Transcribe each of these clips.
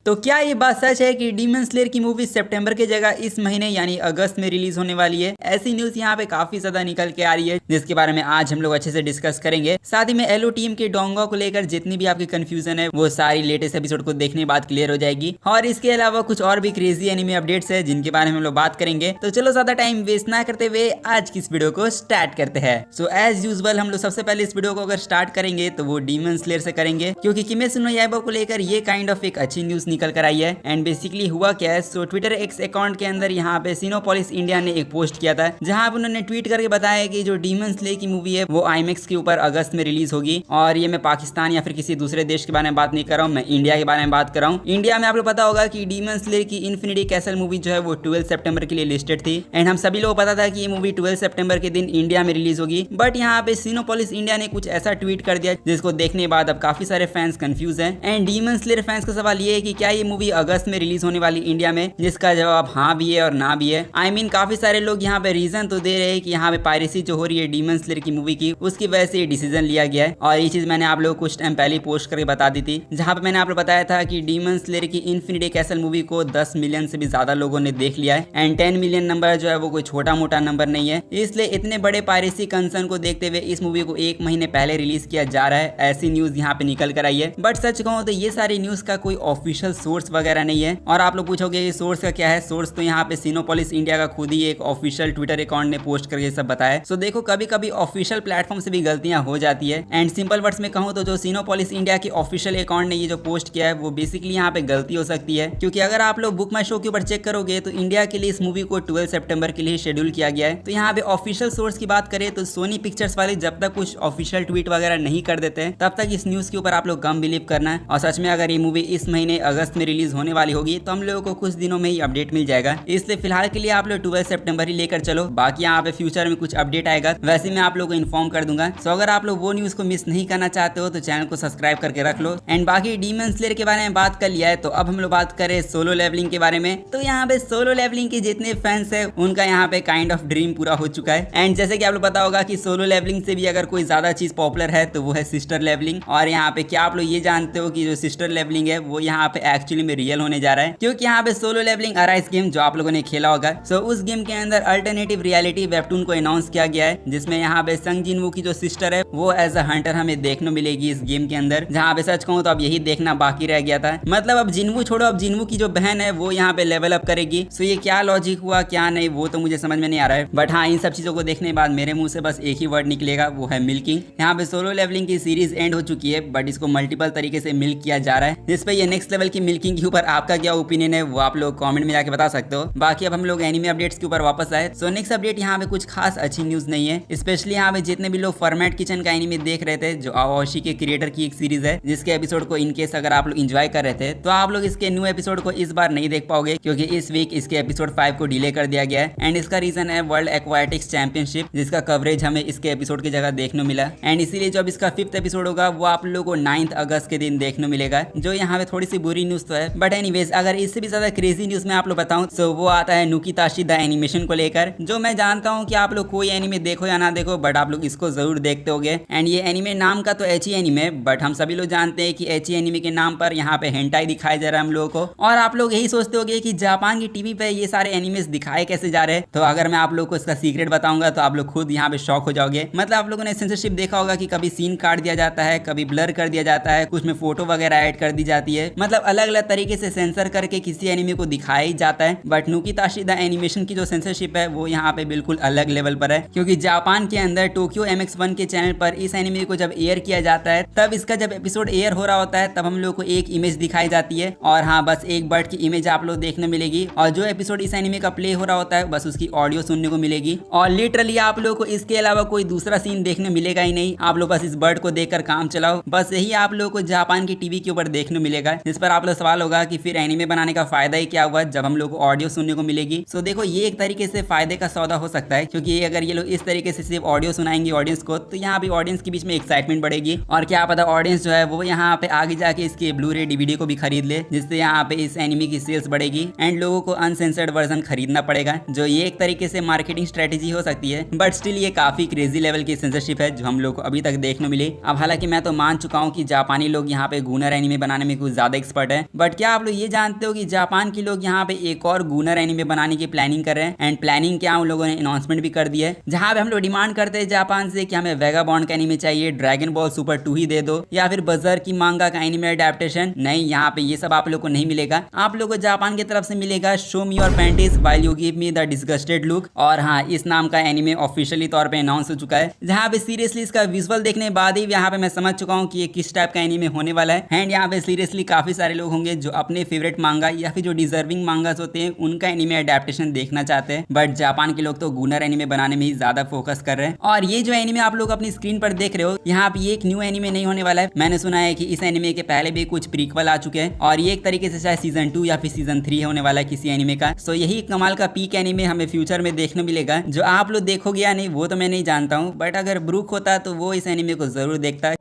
तो क्या ये बात सच है कि डीमन स्लेयर की मूवी सितंबर की जगह इस महीने यानी अगस्त में रिलीज होने वाली है? ऐसी न्यूज यहाँ पे काफी ज्यादा निकल के आ रही है, जिसके बारे में आज हम लोग अच्छे से डिस्कस करेंगे। साथ ही में एलो टीम के डोंगा को लेकर जितनी भी आपकी कंफ्यूजन है वो सारी लेटेस्ट एपिसोड को देखने के बाद क्लियर हो जाएगी। और इसके अलावा कुछ और भी क्रेजी एनिमे अपडेट्स है जिनके बारे में हम लोग बात करेंगे। तो चलो ज्यादा टाइम वेस्ट ना करते हुए आज की इस वीडियो को स्टार्ट करते हैं। सो एज यूजुअल हम लोग सबसे पहले इस वीडियो को अगर स्टार्ट करेंगे तो वो डीमन स्लेयर से करेंगे, क्योंकि किमेत्सु नो याइबा को लेकर ये काइंड ऑफ एक अच्छी न्यूज निकल कर आई है। एंड बेसिकली हुआ क्या है, सो ट्विटर एक्स अकाउंट के अंदर यहाँ पे सिनेपोलिस इंडिया ने एक पोस्ट किया था जहाँ पे उन्होंने ट्वीट करके बताया कि जो डीमन स्लेयर की मूवी है वो आईमैक्स के ऊपर अगस्त में रिलीज होगी। और ये मैं पाकिस्तान या फिर किसी दूसरे देश के बारे में बात नहीं कर रहा हूँ, मैं इंडिया के बारे में बात कर रहा हूँ। इंडिया में आप लोग पता होगा कि डीमन स्लेयर की इन्फिनिटी कैसल मूवी जो है वो 12 सितंबर के लिए लिस्टेड थी। एंड हम सभी लोग पता था कि ये मूवी 12 सितंबर के दिन इंडिया में रिलीज होगी। बट यहाँ पे सिनेपोलिस इंडिया ने कुछ ऐसा ट्वीट कर दिया जिसको देखने के बाद अब काफी सारे फैंस कंफ्यूज हैं। एंड डीमन स्लेयर फैंस का सवाल ये है कि क्या ये मूवी अगस्त में रिलीज होने वाली इंडिया में, जिसका जवाब हाँ भी है और ना भी है। आई मीन काफी सारे लोग यहाँ पे रीजन तो दे रहे हैं कि यहाँ पे पायरेसी जो हो रही है डीमन स्लेयर की मूवी की, उसकी वजह से ये डिसीजन लिया गया है। और ये चीज मैंने आप लोगों को कुछ टाइम पहले पोस्ट करके बता दी थी, जहाँ पे मैंने आप लोग बताया था कि डीमन स्लेयर की इन्फिनिटी कैसल मूवी को 10 मिलियन से भी ज्यादा लोगों ने देख लिया है। एंड 10 मिलियन नंबर जो है वो कोई छोटा मोटा नंबर नहीं है, इसलिए इतने बड़े पायरेसी कंसर्न को देखते हुए इस मूवी को 1 महीने पहले रिलीज किया जा रहा है। ऐसी न्यूज यहाँ पे निकल कर आई है। बट सच कहूँ तो ये सारी न्यूज का कोई ऑफिशियल सोर्स वगैरह नहीं है। और आप लोग पूछोगे ये सोर्स का क्या है? सोर्स तो यहाँ पे सिनेपोलिस इंडिया का खुद ही एक ऑफिशियल ट्विटर अकाउंट ने पोस्ट करके सब बताया। सो देखो कभी कभी ऑफिशियल प्लेटफॉर्म से भी गलतियां हो जाती है। एंड सिंपल वर्ड्स में कहूँ तो जो सिनेपोलिस इंडिया के ऑफिशियल अकाउंट ने ये जो पोस्ट किया है वो बेसिकली यहाँ पे गलती हो सकती है, क्योंकि अगर आप लोग बुक माई शो के ऊपर चेक करोगे तो इंडिया के लिए इस मूवी को 12 सितंबर के लिए शेड्यूल किया गया है। तो यहाँ पे ऑफिशियल सोर्स की बात करें तो सोनी पिक्चर्स वाले जब तक कुछ ऑफिशियल ट्वीट वगैरह नहीं कर देते तब तक इस न्यूज के ऊपर आप लोग कम बिलीव करना है। और सच में अगर ये मूवी इस महीने अगस्त में रिलीज होने वाली होगी तो हम लोगों को कुछ दिनों में ही अपडेट मिल जाएगा। इसलिए फिलहाल के लिए आप लोग 12 सितंबर ही लेकर चलो, बाकी यहाँ पे फ्यूचर में कुछ अपडेट आएगा वैसे मैं आप लोगों को इन्फॉर्म कर दूंगा। सो अगर आप लोग वो न्यूज को मिस नहीं करना चाहते हो तो चैनल को सब्सक्राइब करके रख लो। एंड बाकी डीमन स्लेयर के बारे में बात कर लिया है तो अब हम लोग बात करें सोलो लेवलिंग के बारे में। तो यहाँ पे सोलो लेवलिंग के जितने फैंस है उनका यहाँ पे काइंड ऑफ ड्रीम पूरा हो चुका है। एंड जैसे कि आप लोग पता होगा कि सोलो लेवलिंग से भी अगर कोई ज्यादा चीज पॉपुलर है तो वो है सिस्टर लेवलिंग। और यहाँ पे क्या आप लोग ये जानते हो कि जो सिस्टर लेवलिंग है वो यहाँ पे एक्चुअली में रियल होने जा रहा है, क्योंकि यहाँ पे सोलो लेवलिंग अराइज गेम जो आप लोगों ने खेला होगा, सो उस गेम के अंदर अल्टरनेटिव रियलिटी वेबटून को अनाउंस किया गया है, जिसमें यहाँ पे संग जिनवू की जो सिस्टर है वो एज अ हंटर हमें देखने मिलेगी इस गेम के अंदर। जहाँ पे सच कहूँ तो अब यही देखना बाकी रह गया था, मतलब अब जिनवू छोड़ो, अब जिनवू की जो बहन है वो यहाँ पे लेवल अप करेगी। सो ये क्या लॉजिक हुआ क्या नहीं वो तो मुझे समझ में नहीं आ रहा है। बट हाँ, इन सब चीजों को देखने के बाद मेरे मुंह से बस एक ही वर्ड निकलेगा, वो है मिल्किंग। यहाँ पे सोलो लेवलिंग की सीरीज एंड हो चुकी है बट इसको मल्टीपल तरीके से मिल्क किया जा रहा है, जिसपे ये नेक्स्ट लेवल की मिल्किंग के ऊपर आपका क्या ओपिनियन है वो आप लोग कमेंट में जाके बता सकते हो। बाकी अब हम लोग एनिमे अपडेट्स के ऊपर वापस आए। सो नेक्स्ट अपडेट यहाँ पे कुछ खास अच्छी न्यूज नहीं है, स्पेशली यहाँ पे जितने भी लोग फॉर्मेट किचन का एनिमे देख रहे थे, जो आवाशी के क्रिएटर की एक सीरीज है, जिसके एपिसोड को इनकेस अगर आप लोग एंजॉय कर रहे थे तो आप लोग इसके न्यू एपिसोड को इस बार नहीं देख पाओगे, क्योंकि इस वीक इसके एपिसोड 5 को डिले कर दिया गया है। एंड इसका रीजन है वर्ल्ड एक्वाटिक्स चैंपियनशिप, जिसका कवरेज हमें इसके एपिसोड की जगह देखने मिला। एंड इसीलिए जो अब इसका 5th एपिसोड होगा वो आप लोगों को 9 अगस्त के दिन देखने मिलेगा, जो यहाँ पे थोड़ी सी बुरी न्यूज तो है। बट एनीवेज अगर इससे भी ज्यादा क्रेजी न्यूज में आप लोग बताऊं तो वो आता है नुकीताशी द एनिमेशन को लेकर, जो मैं जानता हूँ कि आप लोग कोई एनिमे देखो या ना देखो बट आप लोग इसको जरूर देखते होगे। एंड ये एनिमे नाम का तो एची एनिमे, बट हम सभी लोग जानते हैं कि एची एनिमे के नाम पर यहाँ पे हेंटाई दिखाया जा रहा है हम लोगों को। और आप लोग यही सोचते होगे कि जापान की टीवी पे ये सारे एनिमेस दिखाए कैसे जा रहे हैं। तो अगर मैं आप लोग को इसका सीक्रेट बताऊंगा तो आप लोग खुद यहाँ पे शॉक हो जाओगे। मतलब आप लोगों ने सेंसरशिप देखा होगा कि कभी सीन काट दिया जाता है, कभी ब्लर कर दिया जाता है, कुछ में फोटो वगैरह ऐड कर दी जाती है, मतलब अलग अलग तरीके से सेंसर करके किसी एनिमे को दिखाया ही जाता है। बट नुकीताशी द एनिमेशन की जो सेंसरशिप है वो यहाँ पे बिल्कुल अलग लेवल पर है, क्योंकि जापान के अंदर टोक्यो MX1 के चैनल पर इस एनिमे को जब एयर किया जाता है तब इसका जब एपिसोड एयर हो रहा होता है तब हम लोग को एक इमेज दिखाई जाती है। और हाँ, बस एक बर्ड की इमेज आप लोग देखने मिलेगी, और जो एपिसोड इस एनिमे का प्ले हो रहा होता है बस उसकी ऑडियो सुनने को मिलेगी। और लिटरली आप लोग को इसके अलावा कोई दूसरा सीन देखने मिलेगा ही नहीं। आप लोग बस इस बर्ड को देखकर काम चलाओ, बस यही आप लोग को जापान की टीवी के ऊपर देखने मिलेगा। जिस पर आप लोग सवाल होगा कि फिर एनिमे बनाने का फायदा ही क्या हुआ जब हम लोग को ऑडियो सुनने को मिलेगी। सो देखो ये एक तरीके से फायदे का सौदा हो सकता है, क्योंकि अगर ये लोग इस तरीके से सिर्फ ऑडियो सुनाएंगे ऑडियंस को तो यहाँ भी ऑडियंस के बीच में एक्साइटमेंट बढ़ेगी। और क्या पता ऑडियंस जो है वो यहाँ पे आगे जाके इसके ब्लू-रे DVD को भी खरीद ले, जिससे यहाँ पे इस एनिमे की सेल्स बढ़ेगी एंड लोगों को अनसेंसर्ड वर्जन खरीदना पड़ेगा, जो ये एक तरीके से मार्केटिंग स्ट्रेटेजी हो सकती है। बट स्टिल ये काफी क्रेजी लेवल की सेंसरशिप है जो हम लोग को अभी तक देखने मिली। अब हालांकि मैं तो मान चुका हूँ कि जापानी लोग यहाँ पे गूनर एनिमे बनाने में कुछ ज्यादा एक्सपर्ट एक्सपर्ट है। बट क्या आप लोग ये जानते हो कि जापान के लोग यहाँ पे एक और गूनर एनिमे बनाने की प्लानिंग कर रहे हैं। एंड प्लानिंग क्या उन लोगों ने अनाउंसमेंट भी कर दिया है, जहाँ पे हम लोग डिमांड करते हैं जापान से कि हमें वेगाबॉन्ड का एनिमे चाहिए, ड्रैगन बॉल सुपर 2 ही दे दो, या फिर बजर की मांगा का एनिमे अडेप्टेशन। नहीं, यहाँ पे ये सब आप लोग को नहीं मिलेगा। आप लोग को जापान की तरफ से मिलेगा show me your panties while you give me the disgusted look. और हाँ, इस नाम का एनिमे ऑफिशियली तौर पे अनाउंस हो चुका है, जहाँ पे सीरियसली इसका विजुअल देखने बाद ही यहाँ पे मैं समझ चुका हूँ कि ये किस टाइप का एनिमे होने वाला है। एंड यहाँ पे सीरियसली काफी सारे लोग होंगे जो अपने फेवरेट मांगा या फिर जो डिजर्विंग मांगास होते हैं उनका एनिमे अडेप्टेशन देखना चाहते हैं। बट जापान के लोग तो गूनर एनिमे बनाने में ही ज्यादा फोकस कर रहे हैं। और ये जो एनिमे आप लोग अपनी स्क्रीन पर देख रहे हो, यहाँ पे एक न्यू एनिमे नहीं होने वाला है। मैंने सुना है कि इस एनिमे के पहले भी कुछ प्रीक्वल आ चुके हैं और ये एक तरीके से शायद सीजन 2 या फिर सीजन 3 होने वाला है किसी एनिमे का। सो यही कमाल का पीक एनिमे हमें फ्यूचर में देखने मिलेगा। जो आप लोग देखोगे या नहीं वो तो मैं नहीं जानता हूँ, बट अगर ब्रूक होता तो वो इस एनिमे को जरूर देखता।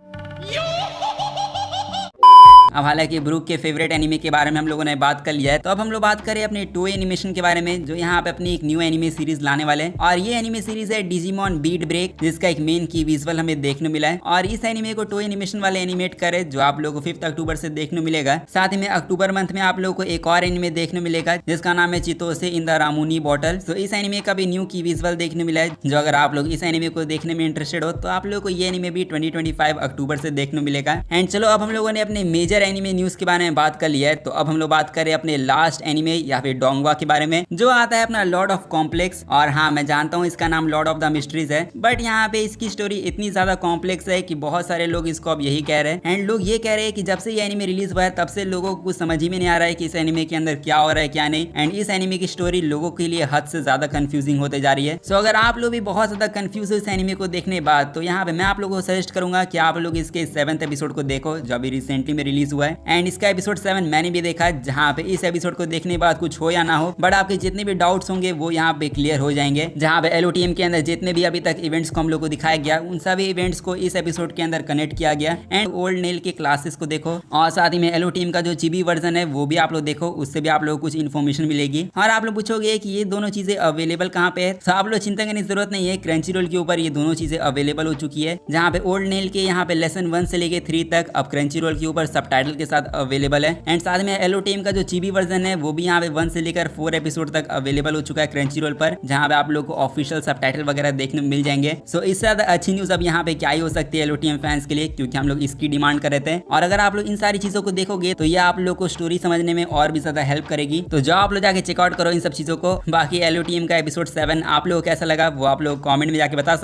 अब हालांकि ब्रूक के फेवरेट एनिमे के बारे में हम लोगों ने बात कर लिया है, तो अब हम लोग बात करें अपने टोय एनिमेशन के बारे में, जो यहाँ पे अपनी एक न्यू एनिमे सीरीज लाने वाले हैं। और ये एनिमे सीरीज है डिजिमॉन बीट ब्रेक, जिसका एक मेन की विजुअल हमें देखने मिला है। और इस एनिमे को टोय एनिमेशन वाले एनिमेट करे, जो आप लोगों को 5 अक्टूबर से देखने मिलेगा। साथ ही में अक्टूबर मंथ में आप लोगों को एक और एनिमे देखने मिलेगा जिसका नाम है चितोसे इन द रामुनी बॉटल। तो इस एनिमे का भी न्यू की विजुअल देखने मिला है, जो अगर आप लोग इस एनिमे को देखने में इंटरेस्टेड हो तो आप लोगों को ये एनिमे भी 2025 अक्टूबर से देखने मिलेगा। एंड चलो अब हम लोगों ने अपने मेजर एनिमे न्यूज के बारे में बात कर लिया है, तो अब हम लोग बात करें अपने लास्ट एनिमे या फिर डोंगवा के बारे में, जो आता है अपना लॉर्ड ऑफ कॉम्प्लेक्स। और हाँ, मैं जानता हूँ इसका नाम लॉर्ड ऑफ द मिस्ट्रीज है, बट यहाँ पे इसकी स्टोरी इतनी ज्यादा कॉम्प्लेक्स है कि बहुत सारे लोग इसको अब यही कह रहे हैं। एंड लोग ये कह रहे हैं कि जब से ये एनिमे रिलीज हुआ है तब से लोगों को कुछ समझ ही में नहीं आ रहा है कि इस एनिमे के अंदर क्या हो रहा है क्या नहीं। एंड इस एनिमे की स्टोरी लोगों के लिए हद से ज्यादा कंफ्यूजिंग होते जा रही है। सो अगर आप लोग भी बहुत ज्यादा कंफ्यूज हो इस एनिमे को देखने बाद, तो यहाँ पे मैं आप लोगों को सजेस्ट करूंगा कि आप लोग इसके 7th एपिसोड को देखो, जो अभी रिसेंटली में रिलीज हुआ है। एंड इसका एपिसोड 7 मैंने भी देखा, जहाँ पे इस एपिसोड को देखने के बाद कुछ हो या ना हो, बट आपके जितने भी डाउट्स होंगे वो यहाँ पे क्लियर हो जाएंगे। जहाँ पे एलओटीएम के अंदर जितने भी अभी तक इवेंट्स को हम लोग को दिखाया गया, उन सभी इवेंट्स को इस एपिसोड के अंदर कनेक्ट किया गया। एंड ओल्ड नेल के क्लासेस को देखो, और साथ ही में एलओटीएम का जो चिबी वर्जन है वो भी आप लोग देखो, उससे भी आप लोग को कुछ इन्फॉर्मेशन मिलेगी। और आप लोग पूछोगे कि ये दोनों चीजें अवेलेबल कहाँ पे है, तो आप लोग चिंता करने की जरूरत नहीं है। क्रंची रोल के ऊपर ये दोनों चीजें अवेलेबल हो चुकी है, जहाँ पे ओल्ड नेल के यहाँ पे लेसन 1 से लेके 3 तक अब क्रंची रोल के ऊपर सबटाइटल के साथ अवेलेबल है। एंड साथ में एलओटीएम का जो चिबी वर्जन है वो भी यहाँ पे 1 से लेकर 4 एपिसोड तक अवेलेबल हो चुका है क्रंची रोल पर, जहाँ पे आप लोग को ऑफिशियल सबटाइटल वगैरह देखने मिल जाएंगे। सो इससे ज्यादा अच्छी न्यूज अब यहाँ पे क्या ही हो सकती है एलओटीएम फैंस के लिए, क्योंकि हम लोग इसकी डिमांड कर रहे थे। और अगर आप लोग इन सारी चीजों को देखोगे तो ये आप लोग को स्टोरी समझने में और भी ज्यादा हेल्प करेगी। तो जाओ आप लोग जाके चेकआउट करो इन सब चीजों को। बाकी एलओटीएम का एपिसोड 7 आप लोग को कैसा लगा वो आप लोग कमेंट में जाके बता सकते हैं।